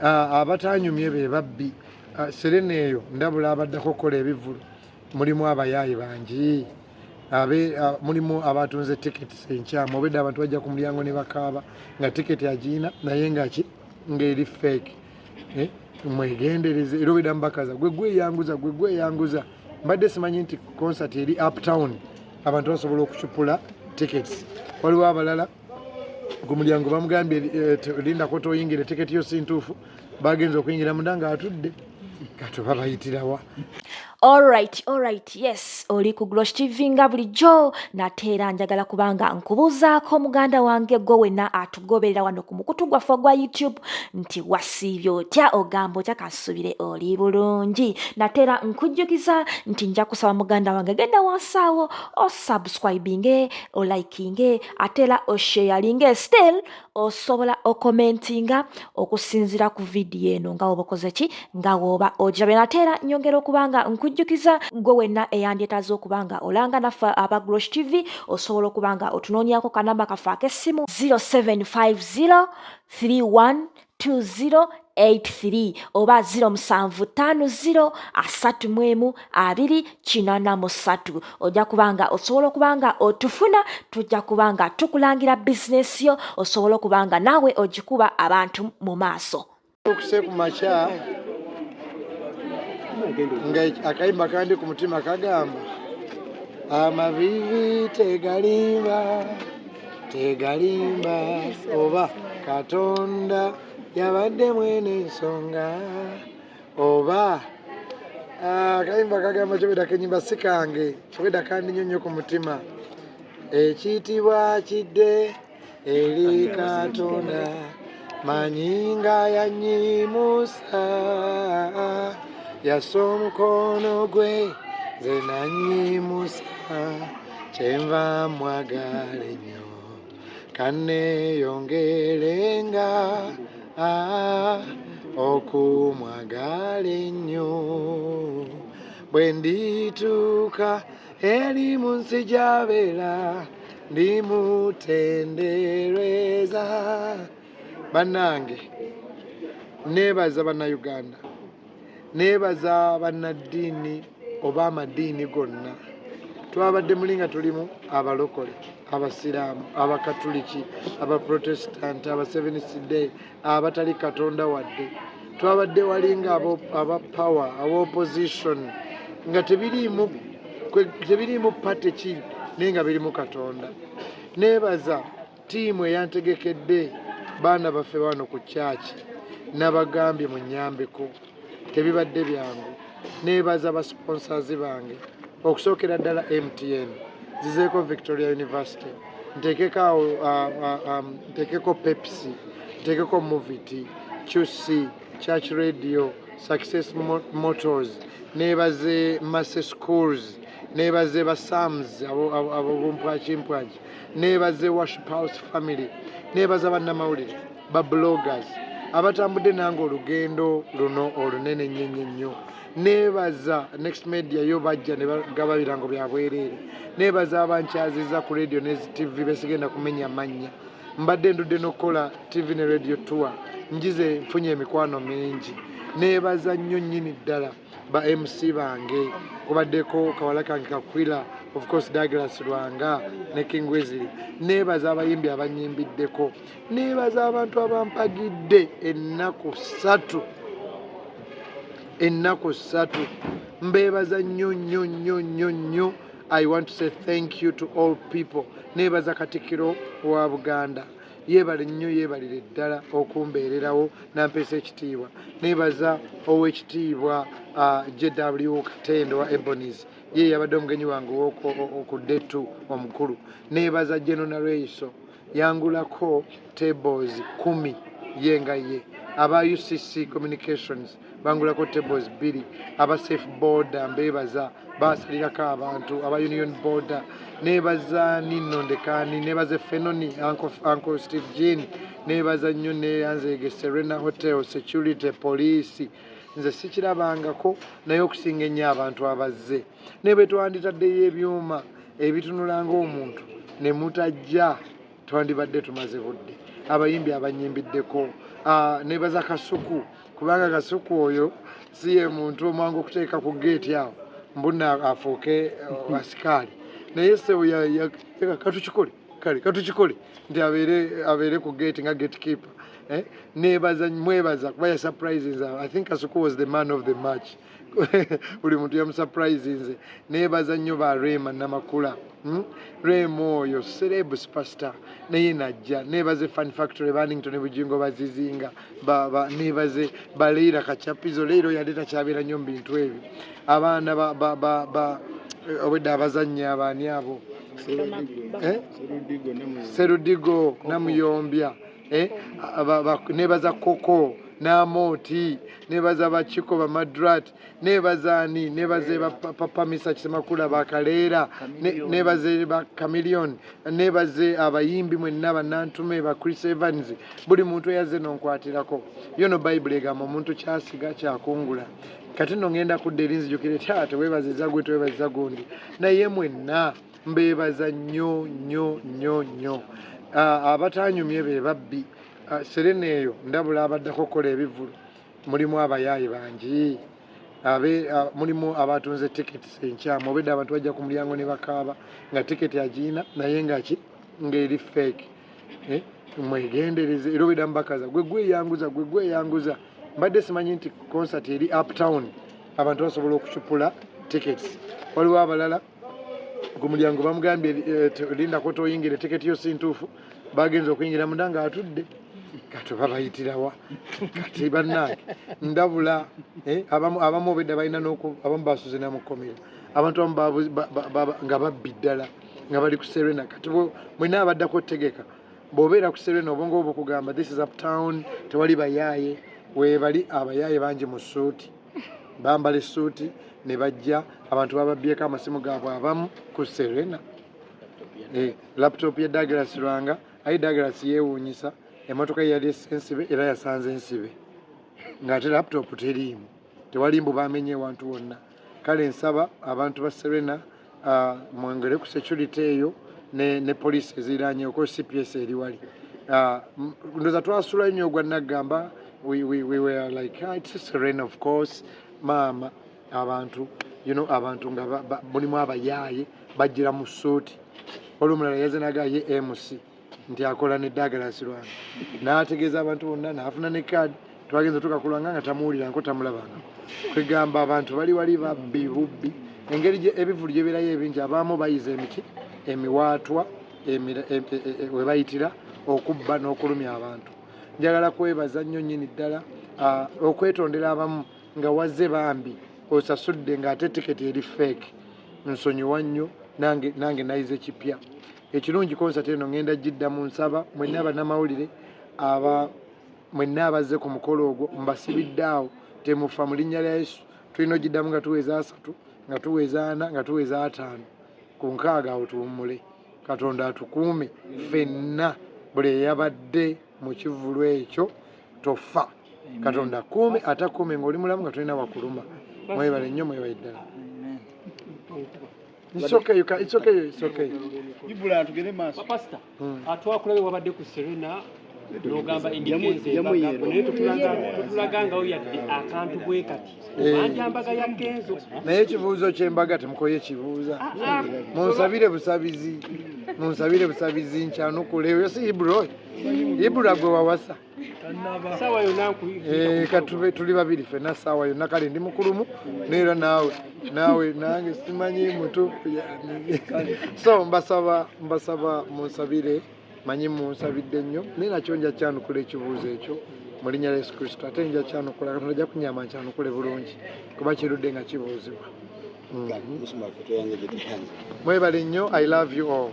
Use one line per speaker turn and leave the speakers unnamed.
abatanyumye be babbi serene eyo ndabula abaddako kola ebivulu mulimu abayaayi bangi mulimu abatunze tiketi enkyamu obedde abantu bajja ku mulyango ne bakaaba nga tiketi agiina naye ng'eri fake mwegendereze era obedda mubakaza gweyanguza mbadde simanyi nti concert eri uptown abantu basobola okucupula tickets waliwo abalala ku mulyango bamugambye lindako toyingire tiketi yo si ntuufu bagenza okuyingira munda nga atudde kato babayitirawa.
Alright, yes, oli ku Glosh TV nga bulijjo nateera njagala kubanga nkubuuzaako muganda wange gwe wenna atugoberera wano ku mukutu gwaffe gwa YouTube nti wasiibye otya ogamba otya kasubire oli bulungi. Nateera nkujjukiza nti nja kusaba muganda wange genda wansaawo osubscribinge olikinge ateera osharinge still osobola okomentinga okusinzira ku vidiyo eno nga woba okoze ki nga woba ogirabe. Nateera nyongera okubanga nkujjukiza gwe wenna eyandyetaaza okubanga olanga naffe aba Glosh TV osobola okubanga otunoonyako kanamba kaffe ak'essimu 0750312083 oba 0750312083 ojja kubanga osobola okubanga otufuna tujja kubanga tukulangira bizinesi yo osobola okubanga naawe ogikuba abantu mu maaso.
Okuse ku makya nga akayimba kandi ku mutima kagamba amavivi tegalimba oba Katonda yabadde mwene ensonga oba akayimba kagamba kyobeda kenyimba sikange kyobeda kandi nyonyo ku mutima ekiyitibwa kidde eri Katonda manyinga yanyimusa yassa omukono gwe nze nanyimusa kyenva mwagala ennyo kanneyongerenga okumwagala ennyo bwe ndituuka eri mu nsi gy'abeera ndimutendereza. Bannange neebaza bannayuganda neebaza bannaddiini oba amaddiini gonna twabadde muli nga tulimu abalokole abasiraamu abakatuliki abaprotestant aba Seventh Day abatali Katonda wadde twabadde wali nga aba power aba opposition nga tebiriimu pate ki naye nga birimu Katonda. Neebaza ttiimu eyantegekedde baana baffe wano ku kyaki nabagambye munyambeko tebibadde byangu. Neebaza basponsors bange okusookera ddala MTN zizeeko Victoria University nteekeko Pepsi nteekeko Moviti QC Church Radio Success Motors neebaze Massey Schools neebaze basams abo bumpwakimpwaki neebaze Worship House Family neebaza bannamawulire babloggers abatambudde nange olugendo luno olunene nnyo. Neebaza Next Media yo bajja ne bagaba birango bya bwereere. Neebaza abankyaziza ku radio ne TV besigenda kumenya mannya. Mbadde ndudde n'okukola TV ne radio tour njize nfunye emikwano mingi. Neebaza nnyo nnyini ddala ba MC bange kubaddeko kawala kange Kakwira, of course Douglas Lwanga ne King Wesley. Neebaza abayimbi abanyimbiddeko. Neebaza abantu abampagidde ennaku ssatu mbeebaza nnyo. I want to say thank you to all people. Neebaza Katikkiro wa Buganda yeebale nnyo yeebalire ddala okumbeererawo nampeesa ekitiibwa. Neebaza ow'ekitiibwa JW Katende wa Ebonies ye yabadde omugenyi wange okuddetu omukulu. Neebaza General Reiso yangulako tables 10 ye nga ye. Aba UCC Communications bangulako tables 2. Aba Safe Border mbeebaza basalirako abantu aba Union Border. Neebaza Nino Ndekani neebaza Fenoni Uncle Steve Jean neebaza nnyo neyanzeege Serena Hotel Security Police nze sikirabangako naye okusinga ennyo abantu abazze ne bwe twanditaddeyo ebyuma ebitunula ng'omuntu ne mutajja twandibadde tumaze budde. Abayimbi abanyimbiddeko nebaza Kasuku kubanga Kasuku oyo si ye muntu omwangu okuteeka ku geeti awo mbuna afuuke asikali naye sewo katukikole kale katukikole nti abeere ku geeti nga gatekeeper mwebaza kuba ya surprises. I think Kasuku was the man of the match. Buli muntu yamusurprisinze. Nebaza nnyo ba Rema Namakula. Remo oyo celeb superstar naye najja. Nebaze Fun Factory Bannington Bujingo bazizinga. Nebaze Baleira Kachapizo leero yaleta kyabeera nnyo mu bintu ebyo. Abaana obwedda abazannya abaani abo. Serudigo Namuyombya. Nebaza Koko Namoti nebaza Bachiko ba Madrat nebazani nebaze Papa Misa Kisemakula bakaleera nebaze ba Chameleon nebaze abayimbi mwenna banantume ba Chris Evans buli muntu yaze nonkwatirako yono Bible egamba omuntu kyasiga kyakungula kati no ngenda kudde jukire tate webaziza gwe twebaziza gundi naye mwenna mbebaza nnyo abatanyumye be babbi Serena eyo ndabula abaddako kola ebivulu mulimu abayaayi bangi mulimu abatunze tickets enkyamu obedda abantu bajja ku mulyango ne bakaaba nga ticket agiina naye ng'eri fake mwegendereze era obedda mubakaza gweyanguza mbadde simanyi nti concert eri uptown abantu basobola okucupula tickets waliwo abalala ku mulyango bamugambye lindako toyingire ticket yo si ntuufu bagenza okuyingira munda nga atudde kati babayitirawa kati bannange ndabula abamu obedda balina abamu basuze namukomera abantu abamu nga babbi ddala nga bali ku Serena kati mwena abaddako tegeka bw'obeera ku Serena obwongo obukugamba this is uptown tewali bayaaye webali abayaaye bangi mu suuti bambala essuuti ne bajja abantu bababbyeko amasimu gaabwe abamu ku Serena laptop ya Douglas Lwanga ayi Douglas yeewuunyisa emotoka yali ensibe era yasanze ensibe ng'ate laptop teriimu tewali mbu bamenye wantu wonna kale nsaba abantu ba Serena mwongere ku security eyo ne police eziranye oko CPS eri wali ndoza twasula nnyo gwa nagamba we were like it's Serena of course mama abantu abantu nga mulimu abayaaye bajjira mu suuti olumulala yazenaga ye MC nti akola ne Douglas Lwanga n'ategeeza abantu bonna n'afuna ne kaadi twagenza tukakulanga nga tamuwulira nko tamulabanga kwegamba abantu bali bubbi engeri ebivulu gye birayo ebingi abamu bayiza emiti emiwaatwa we bayitira okubba n'okulumya abantu njagala kwebaza nnyo nnyini ddala okwetondera abamu nga wazze bambi osasudde ng'ate tiketi eri fake nsonyiwa nnyo nange nayize kipya ekirungi concert eno ngenda giddamu nsaba mwenna abannamawulire mwenna abazze ku mukolo ogwo mbasibiddaawo temufa mu linnya lya Yesu tulina ogiddamu nga tuweza 3 nga tuweza 4 nga tuweza 5 ku 6 awo tuwummule Katonda atukuume ffenna buli eyabadde mu kivulu ekyo tofa Katonda akuume atakuume ng'oli mulamu nga tulina wakuluma mwebale nnyo mwebale ddala. It's okay.
Ibula tugere maso.
Pastor. Atwakulabe wabadde ku Serena n'ogamba indigenze naye tutulaganga oyo yadde akantu bwe kati. Banjambaga ya Kenzo.
Naye ekibuuzo ky'embaga temukoye kibuuza. Munsabire busabizi nkyanukule eyo si Ibula. Ibula gwe wawasa.
Sawa yonna nkuyivu.
Katube tuli babiri ffenna sawa yonna kale ndi mukulumu neera naawe nange simanyi mutuufu so mbasaba munsabire manyi munsabidde nnyo naye nakyo nja kyanukula ekibuuzo ekyo mu linnya lya Yesu Kristo ate nja kyanukula Katonda ajja kunyamba nkyanukule bulungi kuba kirudde nga kibuuzibwa. Mwebale nnyo. I love you all.